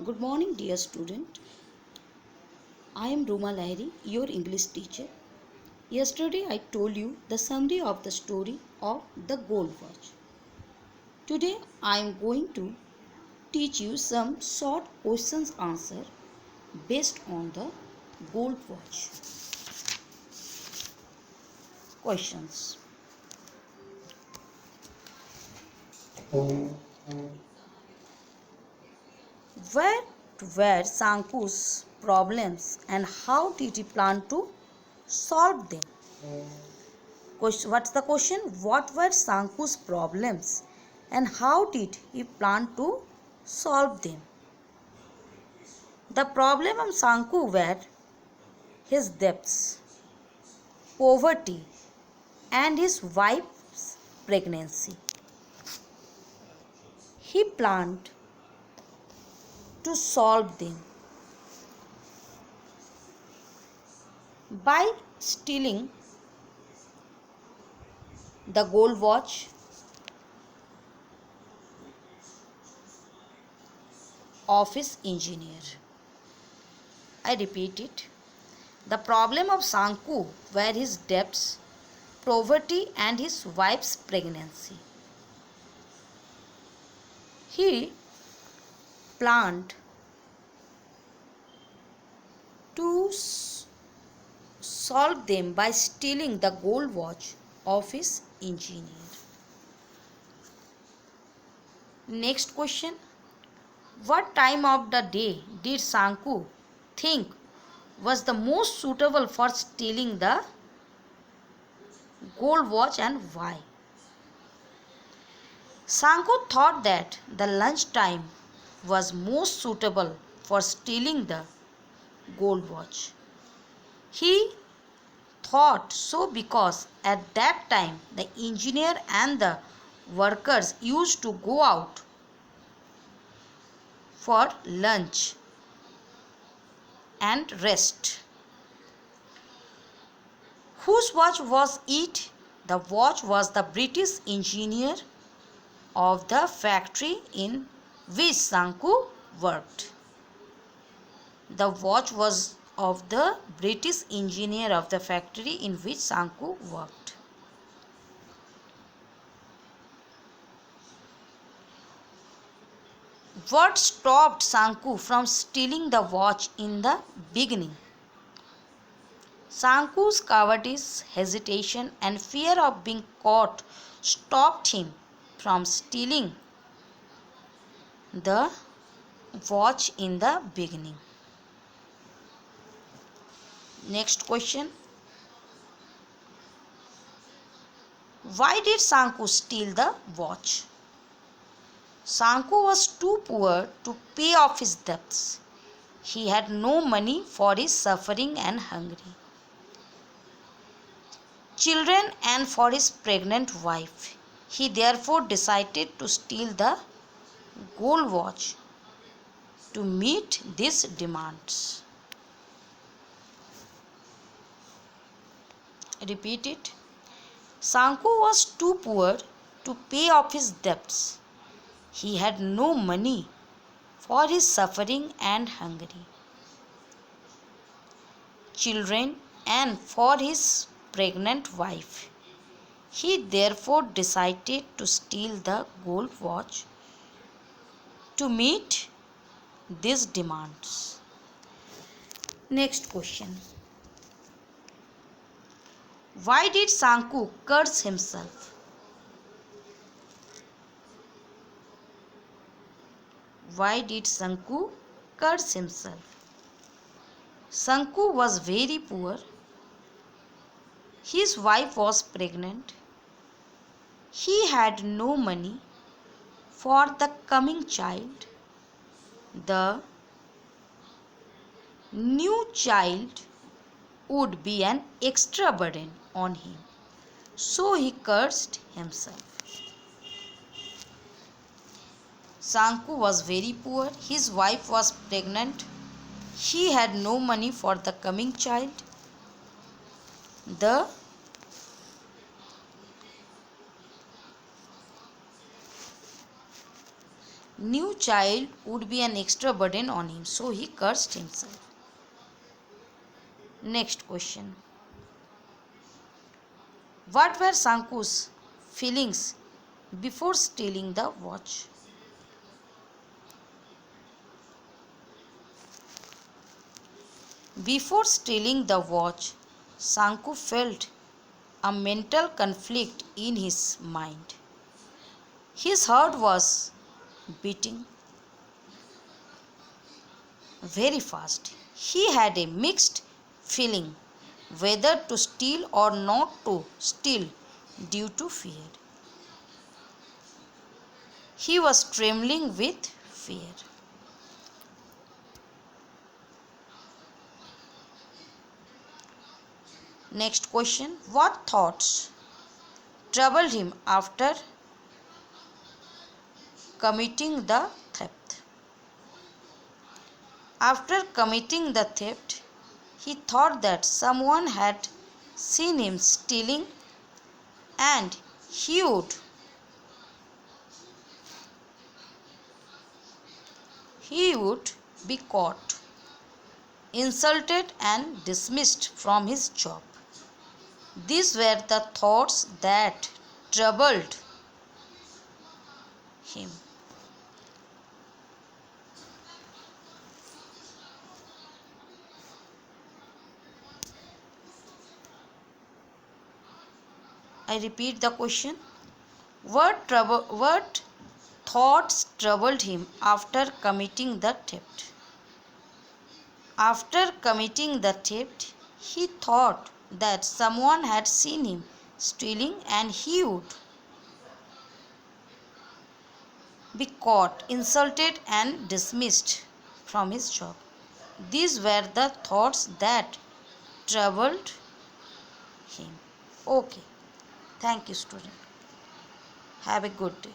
Good morning, dear student. I am Ruma Lahiri, your English teacher. Yesterday I told you the summary of the story of the gold watch. Today I am going to teach you some short questions answer based on the gold watch. Questions. What were Sanku's problems and how did he plan to solve them? What's the question? What were Sanku's problems and how did he plan to solve them? The problem of Sanku were his debts, poverty, and his wife's pregnancy. He planned to solve them by stealing the gold watch of his engineer. I repeat it. The problem of Sanku were his debts, poverty, and his wife's pregnancy. He planned to solve them by stealing the gold watch of his engineer. Next question. What time of the day did Sanku think was the most suitable for stealing the gold watch and why? Sanku thought that the lunch time was most suitable for stealing the gold watch. He thought so because at that time the engineer and the workers used to go out for lunch and rest. Whose watch was it? The watch was the British engineer of the factory in which Sanku worked. The watch was of the British engineer of the factory in which Sanku worked. What stopped Sanku from stealing the watch in the beginning? Sanku's cowardice, hesitation, and fear of being caught stopped him from stealing the watch in the beginning. Next question. Why did Sanku steal the watch? Sanku was too poor to pay off his debts. He had no money for his suffering and hungry children and for his pregnant wife. He therefore decided to steal the gold watch to meet these demands. Repeat it. Sanku was too poor to pay off his debts. He had no money for his suffering and hungry children and for his pregnant wife. He therefore decided to steal the gold watch to meet these demands. Next question. Why did Sanku curse himself? Why did Sanku curse himself? Sanku was very poor. His wife was pregnant. He had no money for the coming child. The new child would be an extra burden on him. So he cursed himself. Sanku was very poor. His wife was pregnant. He had no money for the coming child. The new child would be an extra burden on him, so he cursed himself. Next question. What were Sanku's feelings before stealing the watch? Before stealing the watch, Sanku felt a mental conflict in his mind. His heart was beating very fast. He had a mixed feeling whether to steal or not to steal due to fear. He was trembling with fear. Next question. What thoughts troubled him after committing the theft? After committing the theft, he thought that someone had seen him stealing and he would be caught, insulted and dismissed from his job. These were the thoughts that troubled him. I repeat the question. What thoughts troubled him after committing the theft? After committing the theft, he thought that someone had seen him stealing and he would be caught, insulted and dismissed from his job. These were the thoughts that troubled him. Okay. Thank you, student. Have a good day.